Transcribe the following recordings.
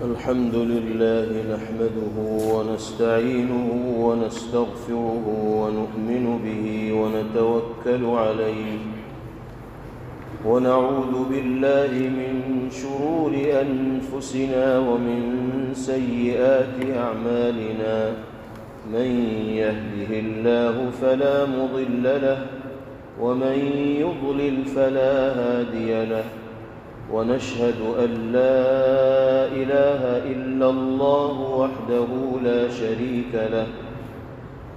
الحمد لله نحمده ونستعينه ونستغفره ونؤمن به ونتوكل عليه ونعوذ بالله من شرور أنفسنا ومن سيئات أعمالنا من يهده الله فلا مضل له ومن يضلل فلا هادي له ونشهد أن لا إله إلا الله وحده لا شريك له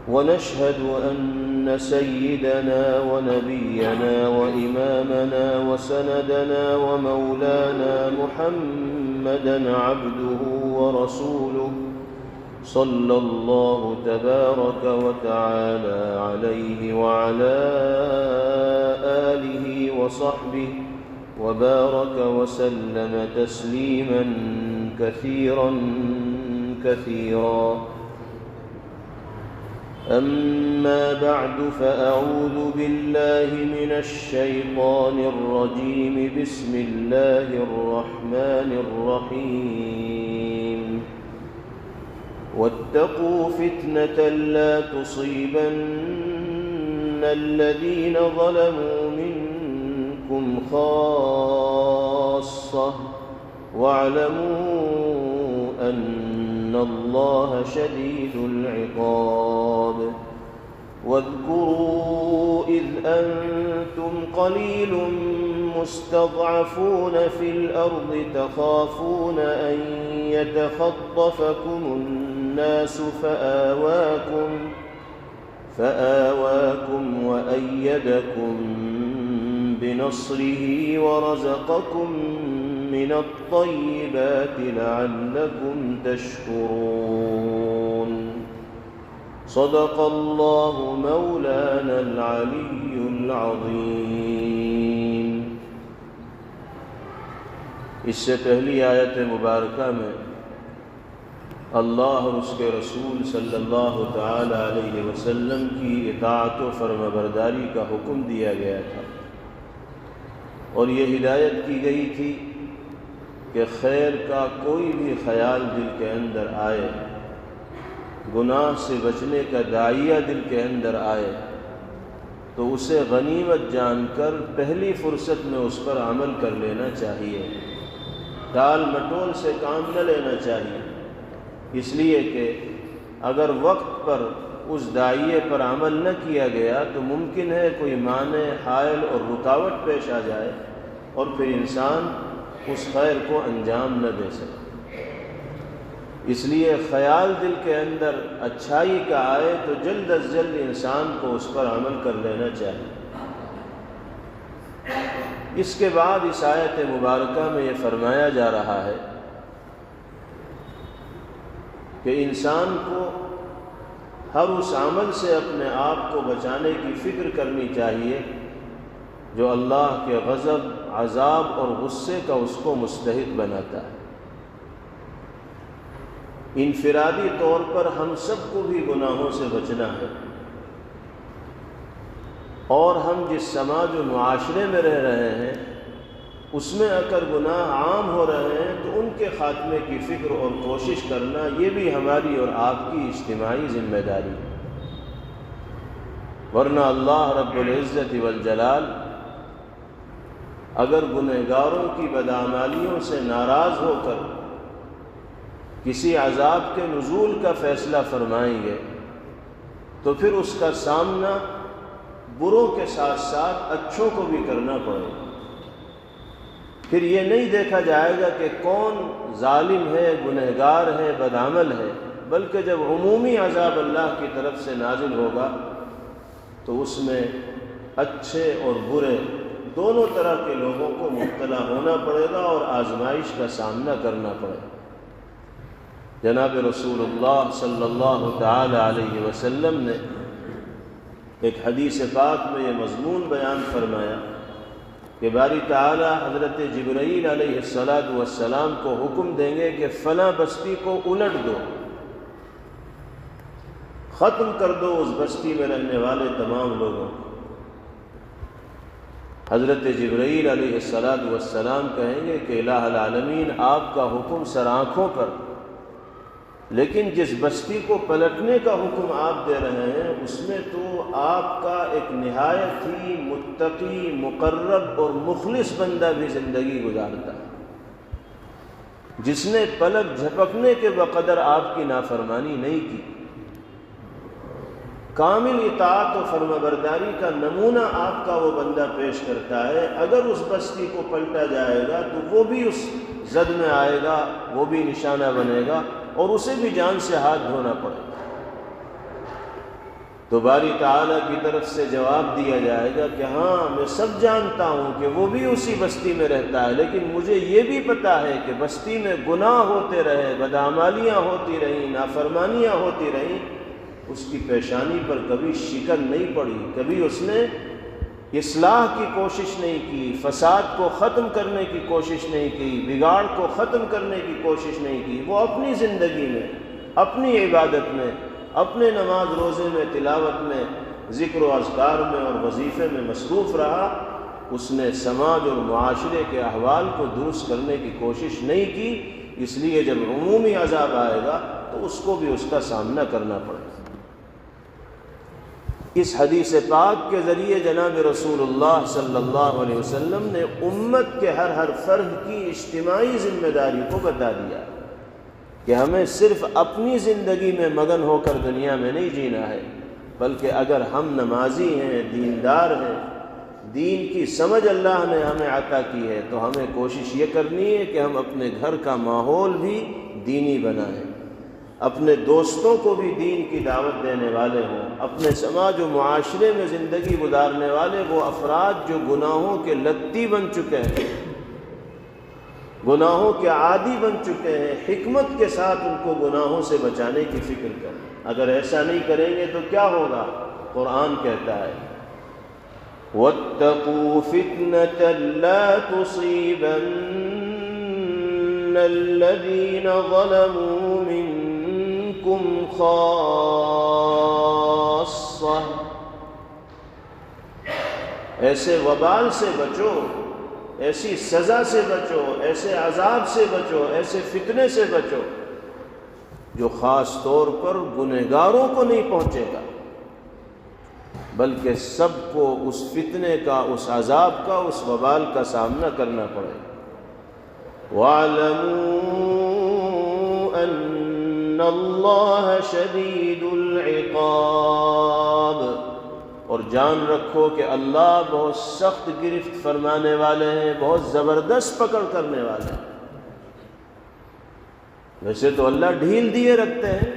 ونشهد أن سيدنا ونبينا وإمامنا وسندنا ومولانا محمدًا عبده ورسوله صلى الله تبارك وتعالى عليه وعلى آله وصحبه وبارك وسلم تسليما كثيرا كثيرا. أما بعد فأعوذ بالله من الشيطان الرجيم. بسم الله الرحمن الرحيم. واتقوا فتنة لا تصيبن الذين ظلموا منكم خاصة واعلموا أن الله شديد العقاب. واذكروا إذ أنتم قليل مستضعفون في الأرض تخافون أن يتخطفكم الناس فآواكم وأيدكم بنصره ورزقكم من الطيبات لعلكم تشكرون. صدق الله مولانا العلي العظيم. اس سے پہلی آیت مبارکہ میں اللہ اور اس کے رسول صلی اللہ تعالی علیہ وسلم کی اطاعت و فرمانبرداری کا حکم دیا گیا تھا، اور یہ ہدایت کی گئی تھی کہ خیر کا کوئی بھی خیال دل کے اندر آئے، گناہ سے بچنے کا داعیہ دل کے اندر آئے تو اسے غنیمت جان کر پہلی فرصت میں اس پر عمل کر لینا چاہیے، ٹال مٹول سے کام نہ لینا چاہیے، اس لیے کہ اگر وقت پر اس داعیے پر عمل نہ کیا گیا تو ممکن ہے کوئی مانع، حائل اور رکاوٹ پیش آ جائے اور پھر انسان اس خیر کو انجام نہ دے سکے۔ اس لیے خیال دل کے اندر اچھائی کا آئے تو جلد از جلد انسان کو اس پر عمل کر لینا چاہیے۔ اس کے بعد اس آیت مبارکہ میں یہ فرمایا جا رہا ہے کہ انسان کو ہر اس عمل سے اپنے آپ کو بچانے کی فکر کرنی چاہیے جو اللہ کے غضب، عذاب اور غصے کا اس کو مستحق بناتا ہے۔ انفرادی طور پر ہم سب کو بھی گناہوں سے بچنا ہے، اور ہم جس سماج و معاشرے میں رہ رہے ہیں اس میں اگر گناہ عام ہو رہے ہیں تو ان کے خاتمے کی فکر اور کوشش کرنا یہ بھی ہماری اور آپ کی اجتماعی ذمہ داری ہے، ورنہ اللہ رب العزت والجلال اگر گنہگاروں کی بدعمالیوں سے ناراض ہو کر کسی عذاب کے نزول کا فیصلہ فرمائیں گے تو پھر اس کا سامنا بروں کے ساتھ ساتھ اچھوں کو بھی کرنا پڑے گا۔ پھر یہ نہیں دیکھا جائے گا کہ کون ظالم ہے، گنہگار ہے، بدعمل ہے، بلکہ جب عمومی عذاب اللہ کی طرف سے نازل ہوگا تو اس میں اچھے اور برے دونوں طرح کے لوگوں کو مبتلا ہونا پڑے گا اور آزمائش کا سامنا کرنا پڑے گا۔ جناب رسول اللہ صلی اللہ تعالی علیہ وسلم نے ایک حدیث پاک میں یہ مضمون بیان فرمایا کہ باری تعالی حضرت جبرائیل علیہ السلام کو حکم دیں گے کہ فلاں بستی کو الٹ دو، ختم کر دو اس بستی میں رہنے والے تمام لوگوں کو۔ حضرت جبرائیل علیہ السلام کہیں گے کہ الہ العالمین آپ کا حکم سر آنکھوں پر، لیکن جس بستی کو پلٹنے کا حکم آپ دے رہے ہیں اس میں تو آپ کا ایک نہایت ہی متقی، مقرب اور مخلص بندہ بھی زندگی گزارتا ہے، جس نے پلک جھپکنے کے بقدر آپ کی نافرمانی نہیں کی۔ کامل اطاعت و فرمانبرداری کا نمونہ آپ کا وہ بندہ پیش کرتا ہے۔ اگر اس بستی کو پلٹا جائے گا تو وہ بھی اس زد میں آئے گا، وہ بھی نشانہ بنے گا اور اسے بھی جان سے ہاتھ دھونا پڑے گا۔ تو باری تعالیٰ کی طرف سے جواب دیا جائے گا کہ ہاں میں سب جانتا ہوں کہ وہ بھی اسی بستی میں رہتا ہے، لیکن مجھے یہ بھی پتا ہے کہ بستی میں گناہ ہوتے رہے، بدعمالیاں ہوتی رہیں، نافرمانیاں ہوتی رہیں، اس کی پیشانی پر کبھی شکن نہیں پڑی، کبھی اس نے اصلاح کی کوشش نہیں کی، فساد کو ختم کرنے کی کوشش نہیں کی، بگاڑ کو ختم کرنے کی کوشش نہیں کی۔ وہ اپنی زندگی میں، اپنی عبادت میں، اپنے نماز روزے میں، تلاوت میں، ذکر و اذکار میں اور وظیفے میں مصروف رہا۔ اس نے سماج اور معاشرے کے احوال کو درست کرنے کی کوشش نہیں کی، اس لیے جب عمومی عذاب آئے گا تو اس کو بھی اس کا سامنا کرنا پڑے گا۔ اس حدیث پاک کے ذریعے جناب رسول اللہ صلی اللہ علیہ وسلم نے امت کے ہر فرد کی اجتماعی ذمہ داری کو بتا دیا کہ ہمیں صرف اپنی زندگی میں مگن ہو کر دنیا میں نہیں جینا ہے، بلکہ اگر ہم نمازی ہیں، دیندار ہیں، دین کی سمجھ اللہ نے ہمیں عطا کی ہے، تو ہمیں کوشش یہ کرنی ہے کہ ہم اپنے گھر کا ماحول بھی دینی بنائیں، اپنے دوستوں کو بھی دین کی دعوت دینے والے ہوں، اپنے سماج و معاشرے میں زندگی گزارنے والے وہ افراد جو گناہوں کے لتی بن چکے ہیں، گناہوں کے عادی بن چکے ہیں، حکمت کے ساتھ ان کو گناہوں سے بچانے کی فکر کریں۔ اگر ایسا نہیں کریں گے تو کیا ہوگا؟ قرآن کہتا ہے وَاتَّقُوا فِتْنَةً لَا تُصِيبَنَّ الَّذِينَ ظَلَمُوا مِنكُمْ خَاصَّةً، ایسے وبال سے بچو، ایسی سزا سے بچو، ایسے عذاب سے بچو، ایسے فتنے سے بچو جو خاص طور پر گنہگاروں کو نہیں پہنچے گا، بلکہ سب کو اس فتنے کا، اس عذاب کا، اس وبال کا سامنا کرنا پڑے گا۔ وَاعْلَمُوا أَنَّ اللَّهَ شَدِيدُ الْعِقَابِ، اور جان رکھو کہ اللہ بہت سخت گرفت فرمانے والے ہیں، بہت زبردست پکڑ کرنے والے ہیں۔ ویسے تو اللہ ڈھیل دیے رکھتے ہیں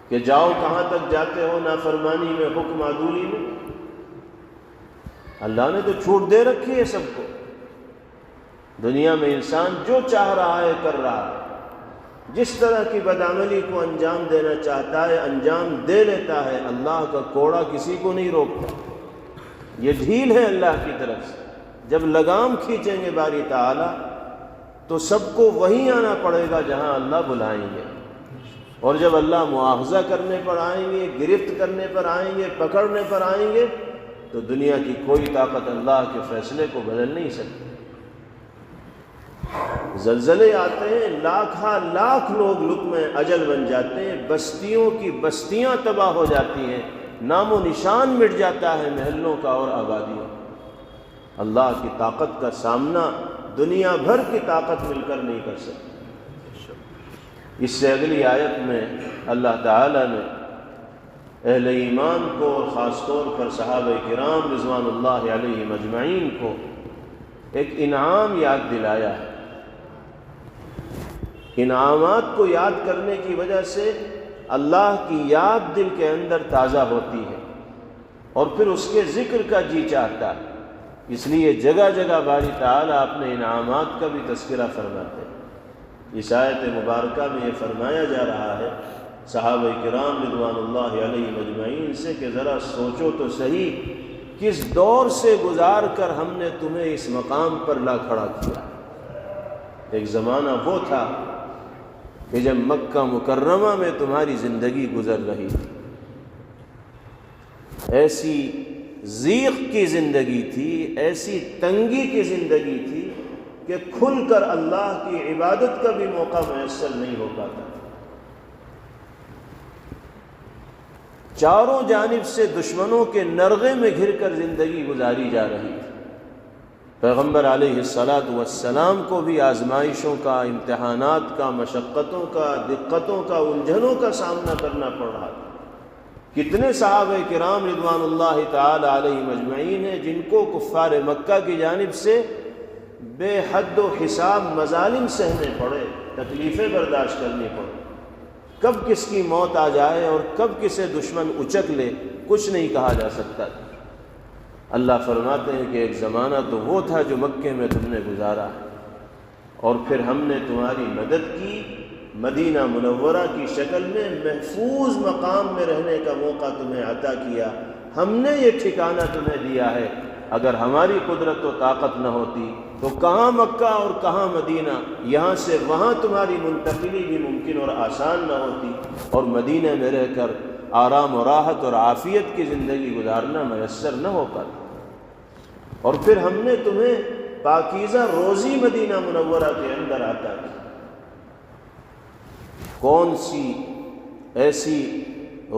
کہ جاؤ کہاں تک جاتے ہو نافرمانی میں، حکم عدولی میں، اللہ نے تو چھوٹ دے رکھی ہے سب کو۔ دنیا میں انسان جو چاہ رہا ہے کر رہا ہے، جس طرح کی بدعملی کو انجام دینا چاہتا ہے انجام دے لیتا ہے، اللہ کا کوڑا کسی کو نہیں روکتا۔ یہ ڈھیل ہے اللہ کی طرف سے۔ جب لگام کھینچیں گے باری تعالی تو سب کو وہیں آنا پڑے گا جہاں اللہ بلائیں گے، اور جب اللہ مواخذہ کرنے پر آئیں گے، گرفت کرنے پر آئیں گے، پکڑنے پر آئیں گے، تو دنیا کی کوئی طاقت اللہ کے فیصلے کو بدل نہیں سکتی۔ زلزلے آتے ہیں، لاکھ لوگ لقمہ اجل بن جاتے ہیں، بستیوں کی بستیاں تباہ ہو جاتی ہیں، نام و نشان مٹ جاتا ہے محلوں کا اور آبادیوں۔ اللہ کی طاقت کا سامنا دنیا بھر کی طاقت مل کر نہیں کر سکتی۔ اس سے اگلی آیت میں اللہ تعالیٰ نے اہل ایمان کو اور خاص طور پر صحابہ کرام رضوان اللہ علیہم اجمعین کو ایک انعام یاد دلایا ہے۔ انعامات کو یاد کرنے کی وجہ سے اللہ کی یاد دل کے اندر تازہ ہوتی ہے اور پھر اس کے ذکر کا جی چاہتا ہے۔ اس لیے جگہ جگہ باری تعالیٰ اپنے انعامات کا بھی تذکرہ فرماتے ہیں۔ اس آیت مبارکہ میں یہ فرمایا جا رہا ہے صحابہ کرام رضوان اللہ علیہم اجمعین سے کہ ذرا سوچو تو صحیح، کس دور سے گزار کر ہم نے تمہیں اس مقام پر لا کھڑا کیا۔ ایک زمانہ وہ تھا کہ جب مکہ مکرمہ میں تمہاری زندگی گزر رہی تھی، ایسی ضیق کی زندگی تھی، ایسی تنگی کی زندگی تھی کہ کھل کر اللہ کی عبادت کا بھی موقع میسر نہیں ہو پاتا۔ چاروں جانب سے دشمنوں کے نرغے میں گھر کر زندگی گزاری جا رہی تھی۔ پیغمبر علیہ الصلاۃ والسلام کو بھی آزمائشوں کا، امتحانات کا، مشقتوں کا، دقتوں کا، الجھنوں کا سامنا کرنا پڑ رہا تھا۔ کتنے صحابہ کرام رضوان اللہ تعالی علیہم اجمعین ہیں جن کو کفار مکہ کی جانب سے بے حد و حساب مظالم سہنے پڑے، تکلیفیں برداشت کرنی پڑے۔ کب کس کی موت آ جائے اور کب کسے دشمن اچک لے کچھ نہیں کہا جا سکتا تھا۔ اللہ فرماتے ہیں کہ ایک زمانہ تو وہ تھا جو مکے میں تم نے گزارا ہے، اور پھر ہم نے تمہاری مدد کی، مدینہ منورہ کی شکل میں محفوظ مقام میں رہنے کا موقع تمہیں عطا کیا۔ ہم نے یہ ٹھکانہ تمہیں دیا ہے، اگر ہماری قدرت و طاقت نہ ہوتی تو کہاں مکہ اور کہاں مدینہ، یہاں سے وہاں تمہاری منتقلی بھی ممکن اور آسان نہ ہوتی، اور مدینہ میں رہ کر آرام و راحت اور عافیت کی زندگی گزارنا میسر نہ ہو پاتا۔ اور پھر ہم نے تمہیں پاکیزہ روزی مدینہ منورہ کے اندر عطا کی۔ کون سی ایسی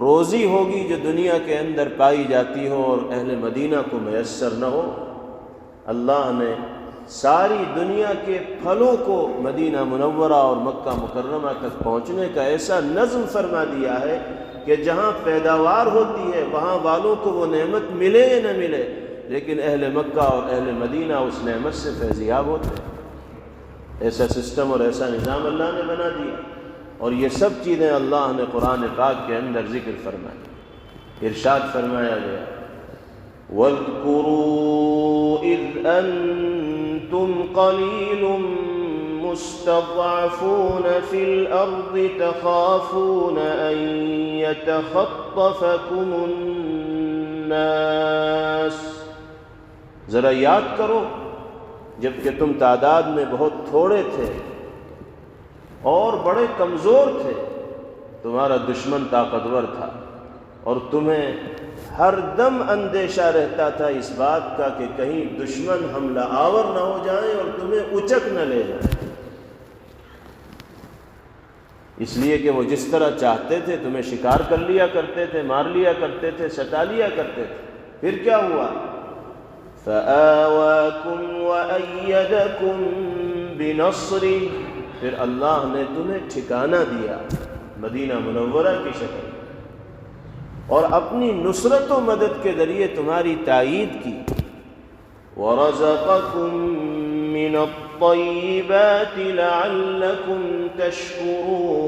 روزی ہوگی جو دنیا کے اندر پائی جاتی ہو اور اہل مدینہ کو میسر نہ ہو؟ اللہ نے ساری دنیا کے پھلوں کو مدینہ منورہ اور مکہ مکرمہ تک پہنچنے کا ایسا نظم فرما دیا ہے کہ جہاں پیداوار ہوتی ہے وہاں والوں کو وہ نعمت ملے یا نہ ملے، لیکن اہل مکہ اور اہل مدینہ اس نعمت سے فیضیاب ہوتے ہیں۔ ایسا سسٹم اور ایسا نظام اللہ نے بنا دیا، اور یہ سب چیزیں اللہ نے قرآن پاک کے اندر ذکر فرمائی۔ ارشاد فرمایا گیا وَاذْكُرُوا إِذْ أَنْتُمْ قَلِيلٌ مُسْتَضْعَفُونَ فِي الْأَرْضِ تَخَافُونَ أَنْ يَتَخَطَّفَكُمُ النَّاسُ۔ ذرا یاد کرو جب کہ تم تعداد میں بہت تھوڑے تھے اور بڑے کمزور تھے، تمہارا دشمن طاقتور تھا، اور تمہیں ہر دم اندیشہ رہتا تھا اس بات کا کہ کہیں دشمن حملہ آور نہ ہو جائیں اور تمہیں اچک نہ لے جائیں، اس لیے کہ وہ جس طرح چاہتے تھے تمہیں شکار کر لیا کرتے تھے، مار لیا کرتے تھے، ستا لیا کرتے تھے۔ پھر کیا ہوا؟ فَآوَاكُمْ وَأَيَّدَكُمْ بِنَصْرِهِ، پھر اللہ نے تمہیں ٹھکانہ دیا مدینہ منورہ کی شکل، اور اپنی نصرت و مدد کے ذریعے تمہاری تائید کی۔ وَرَزَقَكُم مِّنَ الطَّيِّبَاتِ لَعَلَّكُمْ تَشْكُرُونَ،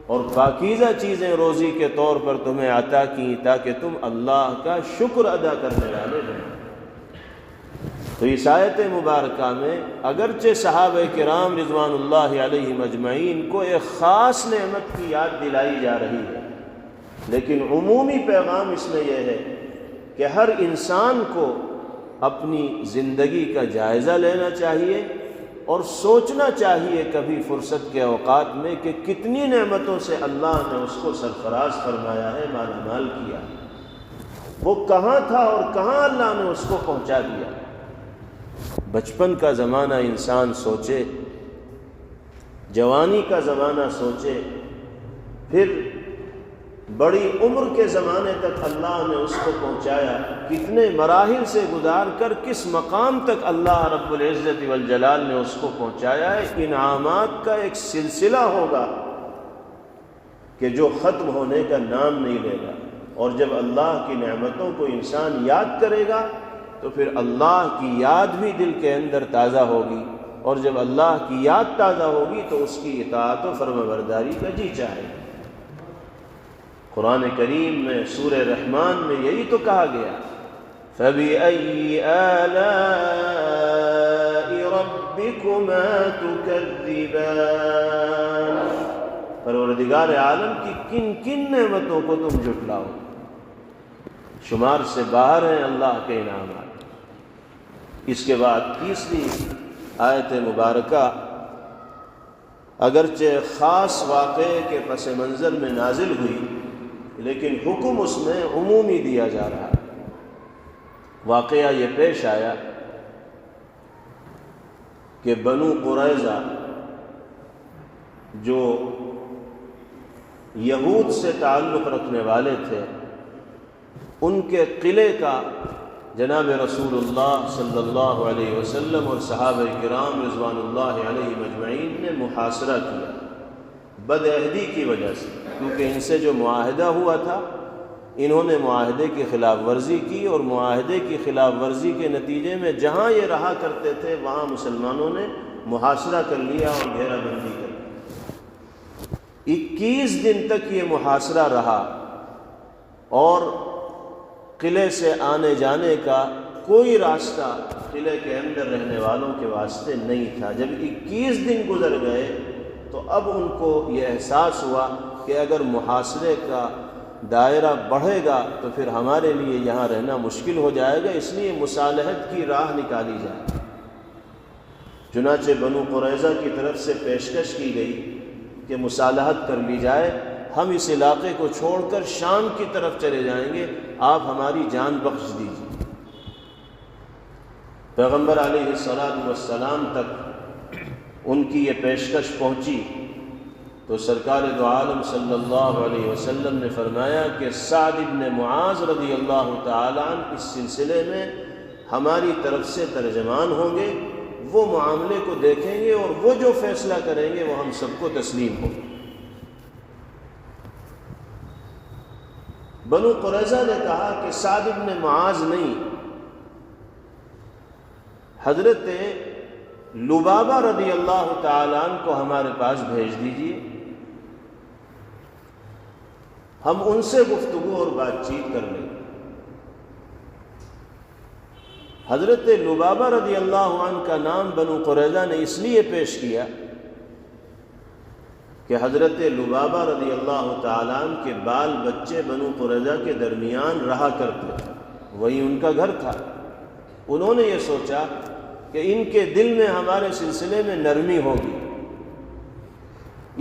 اور پاکیزہ چیزیں روزی کے طور پر تمہیں عطا کی تاکہ تم اللہ کا شکر ادا کرنے والے بنو۔ تو اس آیت مبارکہ میں اگرچہ صحابہ کرام رضوان اللہ علیہم اجمعین کو ایک خاص نعمت کی یاد دلائی جا رہی ہے، لیکن عمومی پیغام اس میں یہ ہے کہ ہر انسان کو اپنی زندگی کا جائزہ لینا چاہیے اور سوچنا چاہیے کبھی فرصت کے اوقات میں کہ کتنی نعمتوں سے اللہ نے اس کو سرفراز فرمایا ہے، مالا مال کیا، وہ کہاں تھا اور کہاں اللہ نے اس کو پہنچا دیا۔ بچپن کا زمانہ انسان سوچے، جوانی کا زمانہ سوچے، پھر بڑی عمر کے زمانے تک اللہ نے اس کو پہنچایا، کتنے مراحل سے گزار کر کس مقام تک اللہ رب العزت والجلال نے اس کو پہنچایا ہے۔ انعامات کا ایک سلسلہ ہوگا کہ جو ختم ہونے کا نام نہیں لے گا، اور جب اللہ کی نعمتوں کو انسان یاد کرے گا تو پھر اللہ کی یاد بھی دل کے اندر تازہ ہوگی، اور جب اللہ کی یاد تازہ ہوگی تو اس کی اطاعت و فرمانبرداری کا جی چاہے گا۔ قرآن کریم میں سورہ رحمان میں یہی تو کہا گیا فَبِأَيِّ آلَاءِ رَبِّكُمَا تُكَذِّبَانِ، پروردگار عالم کی کن کن نعمتوں کو تم جھٹلاؤ، شمار سے باہر ہیں اللہ کے انعامات۔ اس کے بعد تیسری آیت مبارکہ اگرچہ خاص واقعے کے پس منظر میں نازل ہوئی، لیکن حکم اس میں عمومی دیا جا رہا ہے۔ واقعہ یہ پیش آیا کہ بنو قریظہ جو یہود سے تعلق رکھنے والے تھے، ان کے قلعے کا جناب رسول اللہ صلی اللہ علیہ وسلم اور صحابہ کرام رضوان اللہ علیہ مجمعین نے محاصرہ کیا بد عہدی کی وجہ سے، کیونکہ ان سے جو معاہدہ ہوا تھا انہوں نے معاہدے کی خلاف ورزی کی، اور معاہدے کی خلاف ورزی کے نتیجے میں جہاں یہ رہا کرتے تھے وہاں مسلمانوں نے محاصرہ کر لیا اور گھیرا بندی کر لی۔ 21 دن تک یہ محاصرہ رہا اور قلعے سے آنے جانے کا کوئی راستہ قلعے کے اندر رہنے والوں کے واسطے نہیں تھا۔ جب 21 دن گزر گئے تو اب ان کو یہ احساس ہوا کہ اگر محاصرے کا دائرہ بڑھے گا تو پھر ہمارے لیے یہاں رہنا مشکل ہو جائے گا، اس لیے مصالحت کی راہ نکالی جائے۔ چنانچہ بنو قریظہ کی طرف سے پیشکش کی گئی کہ مصالحت کر لی جائے، ہم اس علاقے کو چھوڑ کر شام کی طرف چلے جائیں گے، آپ ہماری جان بخش دیجیے۔ پیغمبر علیہ السلام تک ان کی یہ پیشکش پہنچی تو سرکار دو عالم صلی اللہ علیہ وسلم نے فرمایا کہ سعد بن معاذ رضی اللہ تعالیٰ عنہ اس سلسلے میں ہماری طرف سے ترجمان ہوں گے، وہ معاملے کو دیکھیں گے اور وہ جو فیصلہ کریں گے وہ ہم سب کو تسلیم ہوگا۔ بنو قریظہ نے کہا کہ سعد بن معاذ نہیں، حضرت لبابہ رضی اللہ تعالیٰ عنہ کو ہمارے پاس بھیج دیجیے، ہم ان سے گفتگو اور بات چیت کر لیں۔ حضرت لبابہ رضی اللہ عنہ کا نام بنو قریظہ نے اس لیے پیش کیا کہ حضرت لبابہ رضی اللہ تعالیٰ عنہ کے بال بچے بنو قریظہ کے درمیان رہا کرتے تھے، وہی ان کا گھر تھا۔ انہوں نے یہ سوچا کہ ان کے دل میں ہمارے سلسلے میں نرمی ہوگی،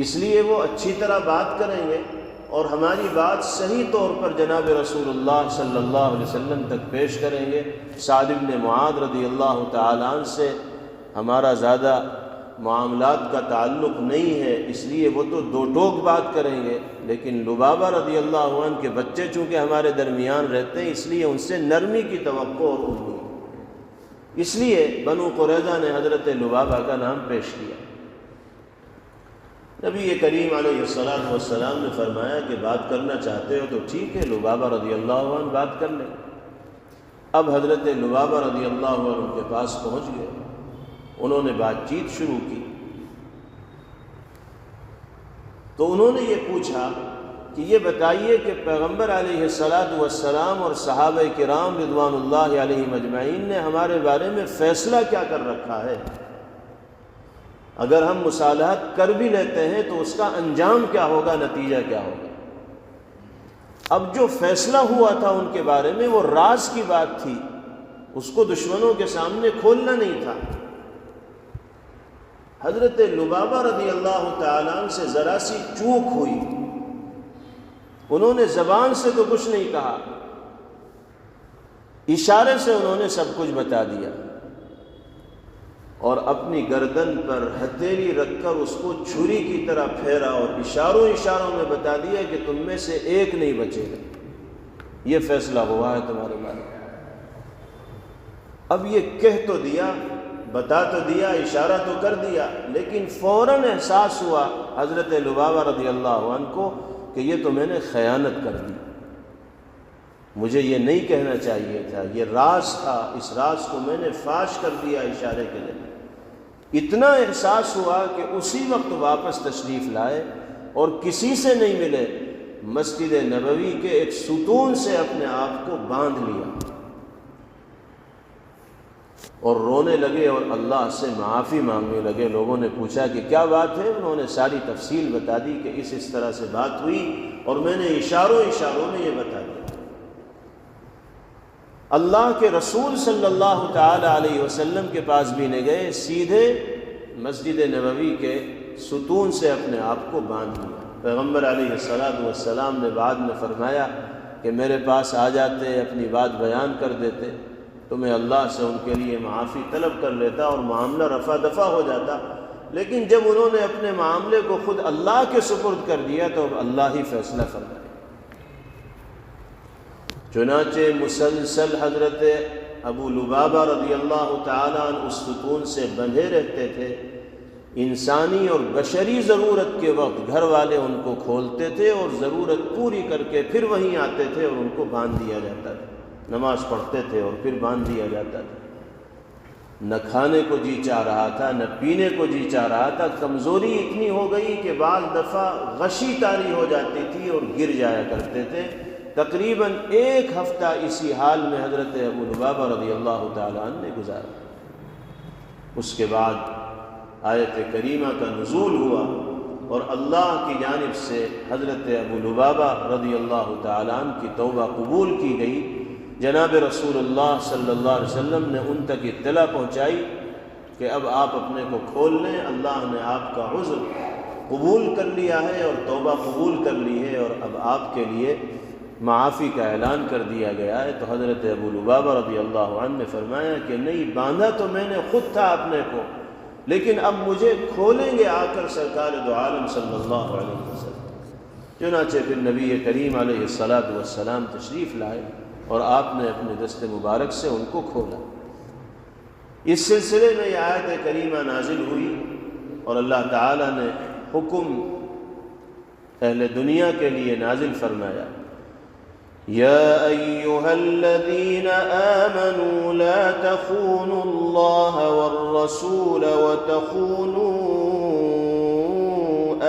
اس لیے وہ اچھی طرح بات کریں گے اور ہماری بات صحیح طور پر جناب رسول اللہ صلی اللہ علیہ وسلم تک پیش کریں گے۔ سعد بن معاذ رضی اللہ تعالیٰ عنہ سے ہمارا زیادہ معاملات کا تعلق نہیں ہے، اس لیے وہ تو دو ٹوک بات کریں گے، لیکن لبابہ رضی اللہ عنہ کے بچے چونکہ ہمارے درمیان رہتے ہیں اس لیے ان سے نرمی کی توقع اور امید، اس لیے بنو قریظہ نے حضرت لبابہ کا نام پیش کیا۔ نبی کریم علیہ السلام نے فرمایا کہ بات کرنا چاہتے ہو تو ٹھیک ہے، لبابہ رضی اللہ عنہ بات کر لیں۔ اب حضرت لبابہ رضی اللہ عنہ ان کے پاس پہنچ گئے، انہوں نے بات چیت شروع کی تو انہوں نے یہ پوچھا کہ یہ بتائیے کہ پیغمبر علیہ السلام اور صحابہ کرام رضوان اللہ علیہ مجمعین نے ہمارے بارے میں فیصلہ کیا کر رکھا ہے؟ اگر ہم مصالحت کر بھی لیتے ہیں تو اس کا انجام کیا ہوگا، نتیجہ کیا ہوگا؟ اب جو فیصلہ ہوا تھا ان کے بارے میں وہ راز کی بات تھی، اس کو دشمنوں کے سامنے کھولنا نہیں تھا۔ حضرت لبابہ رضی اللہ تعالیٰ عنہ سے ذرا سی چوک ہوئی، انہوں نے زبان سے تو کچھ نہیں کہا، اشارے سے انہوں نے سب کچھ بتا دیا اور اپنی گردن پر ہتھیلی رکھ کر اس کو چھری کی طرح پھیرا اور اشاروں میں بتا دیا کہ تم میں سے ایک نہیں بچے گا، یہ فیصلہ ہوا ہے تمہارے بارے میں۔ اب یہ کہہ تو دیا، بتا تو دیا، اشارہ تو کر دیا، لیکن فوراً احساس ہوا حضرت لبابہ رضی اللہ عنہ کو کہ یہ تو میں نے خیانت کر دی، مجھے یہ نہیں کہنا چاہیے تھا، یہ راز تھا، اس راز کو میں نے فاش کر دیا اشارے کے ذریعے۔ اتنا احساس ہوا کہ اسی وقت واپس تشریف لائے اور کسی سے نہیں ملے، مسجد نبوی کے ایک ستون سے اپنے آپ کو باندھ لیا اور رونے لگے اور اللہ سے معافی مانگنے لگے۔ لوگوں نے پوچھا کہ کیا بات ہے؟ انہوں نے ساری تفصیل بتا دی کہ اس طرح سے بات ہوئی اور میں نے اشاروں میں یہ بتا دیا۔ اللہ کے رسول صلی اللہ تعالی علیہ وسلم کے پاس بھی نہ گئے، سیدھے مسجد نبوی کے ستون سے اپنے آپ کو باندھ لیا۔ پیغمبر علیہ السلام نے بعد میں فرمایا کہ میرے پاس آ جاتے، اپنی بات بیان کر دیتے تو میں اللہ سے ان کے لیے معافی طلب کر لیتا اور معاملہ رفع دفع ہو جاتا، لیکن جب انہوں نے اپنے معاملے کو خود اللہ کے سپرد کر دیا تو اب اللہ ہی فیصلہ فرمائے۔ چنانچہ مسلسل حضرت ابو لبابہ رضی اللہ تعالیٰ عنہ اس ستون سے بندھے رہتے تھے، انسانی اور بشری ضرورت کے وقت گھر والے ان کو کھولتے تھے اور ضرورت پوری کر کے پھر وہیں آتے تھے اور ان کو باندھ دیا جاتا تھا، نماز پڑھتے تھے اور پھر باندھ دیا جاتا تھا۔ نہ کھانے کو جی چاہ رہا تھا، نہ پینے کو جی چاہ رہا تھا، کمزوری اتنی ہو گئی کہ بعض دفعہ غشی طاری ہو جاتی تھی اور گر جایا کرتے تھے۔ تقریباً 1 ہفتہ اسی حال میں حضرت ابو لبابہ رضی اللہ تعالیٰ عنہ نے گزارا۔ اس کے بعد آیت کریمہ کا نزول ہوا اور اللہ کی جانب سے حضرت ابو لبابہ رضی اللہ تعالیٰ عنہ کی توبہ قبول کی گئی۔ جناب رسول اللہ صلی اللہ علیہ وسلم نے ان تک اطلاع پہنچائی کہ اب آپ اپنے کو کھول لیں، اللہ نے آپ کا عذر قبول کر لیا ہے اور توبہ قبول کر لی ہے اور اب آپ کے لیے معافی کا اعلان کر دیا گیا ہے۔ تو حضرت ابو لبابہ رضی اللہ عنہ نے فرمایا کہ نہیں، باندھا تو میں نے خود تھا اپنے کو، لیکن اب مجھے کھولیں گے آ کر سرکار دو عالم صلی اللہ علیہ وسلم۔ چنانچہ پھر نبی کریم علیہ السلام تشریف لائے اور آپ نے اپنے دست مبارک سے ان کو کھولا۔ اس سلسلے میں یہ آیت کریمہ نازل ہوئی اور اللہ تعالیٰ نے حکم اہل دنیا کے لیے نازل فرمایا، یا ایہا الذین آمنوا لا تخونوا اللہ والرسول وتخونوا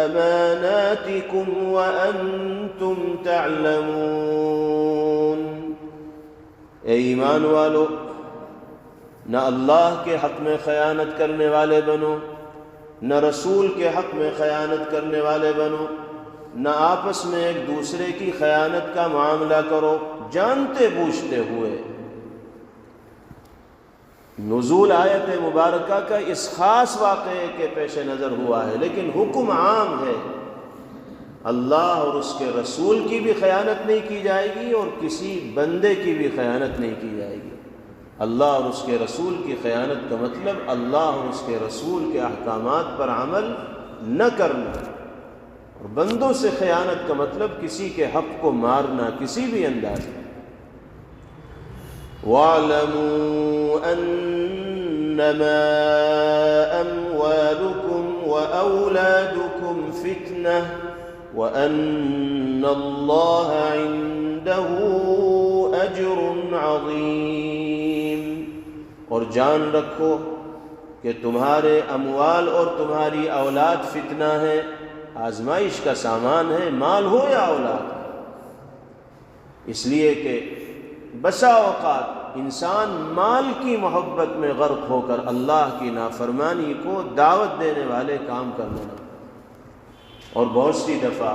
اماناتکم وانتم تعلمون۔ اے ایمان والو، نہ اللہ کے حق میں خیانت کرنے والے بنو، نہ رسول کے حق میں خیانت کرنے والے بنو، نہ آپس میں ایک دوسرے کی خیانت کا معاملہ کرو جانتے بوجھتے ہوئے۔ نزول آیت مبارکہ کا اس خاص واقعے کے پیش نظر ہوا ہے، لیکن حکم عام ہے، اللہ اور اس کے رسول کی بھی خیانت نہیں کی جائے گی اور کسی بندے کی بھی خیانت نہیں کی جائے گی۔ اللہ اور اس کے رسول کی خیانت کا مطلب اللہ اور اس کے رسول کے احکامات پر عمل نہ کرنا، اور بندوں سے خیانت کا مطلب کسی کے حق کو مارنا کسی بھی انداز میں۔ وَاعْلَمُوا أَنَّمَا أَمْوَالُكُمْ وَأَوْلَادُكُمْ فِتْنَةٌ وَأَنَّ اللَّهَ عِندَهُ أَجْرٌ عَظِيمٌ۔ اور جان رکھو کہ تمہارے اموال اور تمہاری اولاد فتنہ ہے، آزمائش کا سامان ہے، مال ہو یا اولاد، اس لیے کہ بسا اوقات انسان مال کی محبت میں غرق ہو کر اللہ کی نافرمانی کو دعوت دینے والے کام کرنے لگا، اور بہت سی دفعہ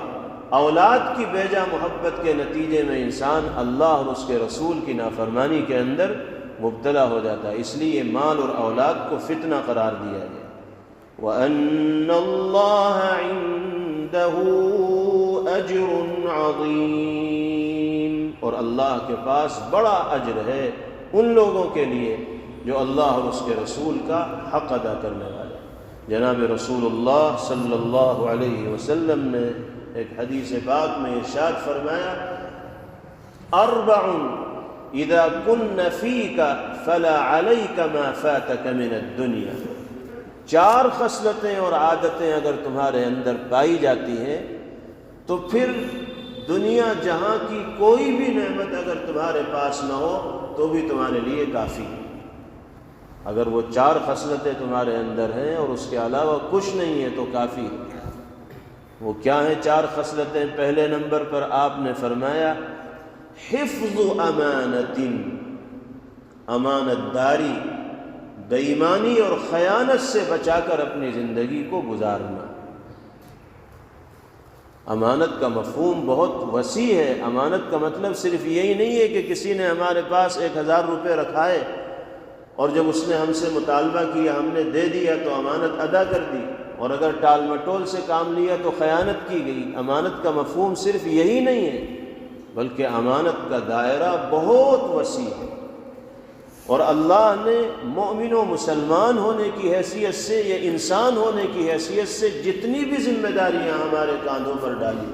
اولاد کی بیجا محبت کے نتیجے میں انسان اللہ اور اس کے رسول کی نافرمانی کے اندر مبتلا ہو جاتا ہے۔ اس لیے مال اور اولاد کو فتنہ قرار دیا گیا۔ وَأَنَّ اللَّهَ عِندَهُ أَجْرٌ عَظِيمٌ، اور اللہ کے پاس بڑا اجر ہے ان لوگوں کے لیے جو اللہ اور اس کے رسول کا حق ادا کرنے والے۔ جناب رسول اللہ صلی اللہ علیہ وسلم نے ایک حدیث پاک میں ارشاد فرمایا، اربع اذا کن فیک فلا علیک ما فاتک من الدنیا۔ 4 خصلتیں اور عادتیں اگر تمہارے اندر پائی جاتی ہیں تو پھر دنیا جہاں کی کوئی بھی نعمت اگر تمہارے پاس نہ ہو تو بھی تمہارے لیے کافی ہے۔ اگر وہ 4 خصلتیں تمہارے اندر ہیں اور اس کے علاوہ کچھ نہیں ہے تو کافی ہے۔ وہ کیا ہیں 4 خصلتیں؟ پہلے نمبر پر آپ نے فرمایا حفظ امانت، امانت داری، بے ایمانی اور خیانت سے بچا کر اپنی زندگی کو گزارنا۔ امانت کا مفہوم بہت وسیع ہے۔ امانت کا مطلب صرف یہی نہیں ہے کہ کسی نے ہمارے پاس 1000 روپے رکھائے اور جب اس نے ہم سے مطالبہ کیا ہم نے دے دیا تو امانت ادا کر دی۔ اور اگر ٹال مٹول سے کام لیا تو خیانت کی گئی۔ امانت کا مفہوم صرف یہی نہیں ہے، بلکہ امانت کا دائرہ بہت وسیع ہے، اور اللہ نے مومن و مسلمان ہونے کی حیثیت سے یا انسان ہونے کی حیثیت سے جتنی بھی ذمہ داریاں ہمارے کاندھوں پر ڈالی،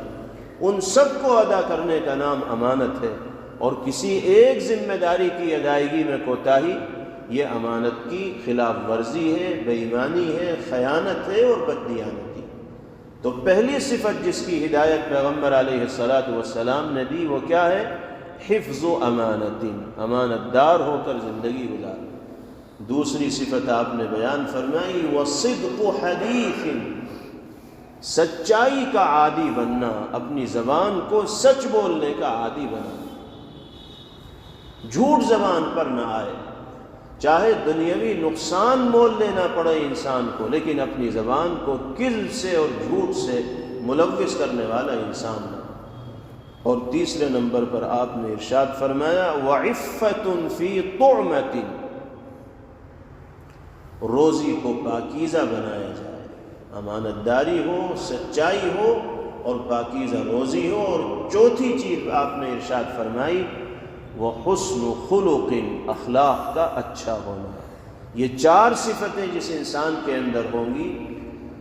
ان سب کو ادا کرنے کا نام امانت ہے، اور کسی ایک ذمہ داری کی ادائیگی میں کوتاہی یہ امانت کی خلاف ورزی ہے، بے ایمانی ہے، خیانت ہے اور بددیانتی۔ تو پہلی صفت جس کی ہدایت پیغمبر علیہ السلام نے دی وہ کیا ہے؟ حفظ و امانت، امانت دار ہو کر زندگی گزار۔ دوسری صفت آپ نے بیان فرمائی وصدق حدیث، سچائی کا عادی بننا، اپنی زبان کو سچ بولنے کا عادی بننا، جھوٹ زبان پر نہ آئے، چاہے دنیاوی نقصان مول لینا پڑے انسان کو، لیکن اپنی زبان کو کذب سے اور جھوٹ سے ملوث کرنے والا انسان نہ۔ اور تیسرے نمبر پر آپ نے ارشاد فرمایا وَعِفَّةٌ فِي طُعْمَةٍ، روزی کو پاکیزہ بنایا جائے، امانت داری ہو، سچائی ہو اور پاکیزہ روزی ہو۔ اور چوتھی چیز آپ نے ارشاد فرمائی وہ حسن خلق، اخلاق کا اچھا ہونا۔ یہ چار صفتیں جس انسان کے اندر ہوں گی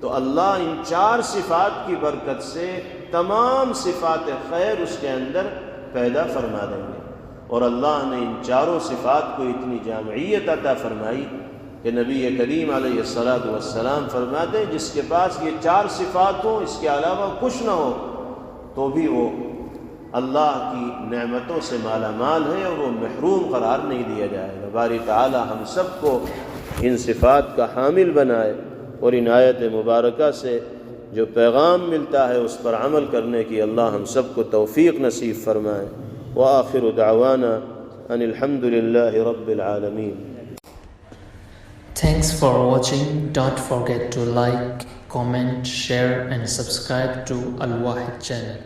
تو اللہ ان چار صفات کی برکت سے تمام صفات خیر اس کے اندر پیدا فرما دیں گے، اور اللہ نے ان چاروں صفات کو اتنی جامعیت عطا فرمائی کہ نبی کریم علیہ السلام فرماتے ہیں جس کے پاس یہ چار صفات ہوں، اس کے علاوہ کچھ نہ ہو تو بھی وہ اللہ کی نعمتوں سے مالا مال ہے اور وہ محروم قرار نہیں دیا جائے گا۔ باری تعالی ہم سب کو ان صفات کا حامل بنائے، اور ان آیت مبارکہ سے جو پیغام ملتا ہے اس پر عمل کرنے کی اللہ ہم سب کو توفیق نصیب فرمائے۔ وآخر دعوانا ان الحمد للہ رب العالمین۔ Thanks for watching. Don't forget to like, comment, share and subscribe to Al Wahid channel.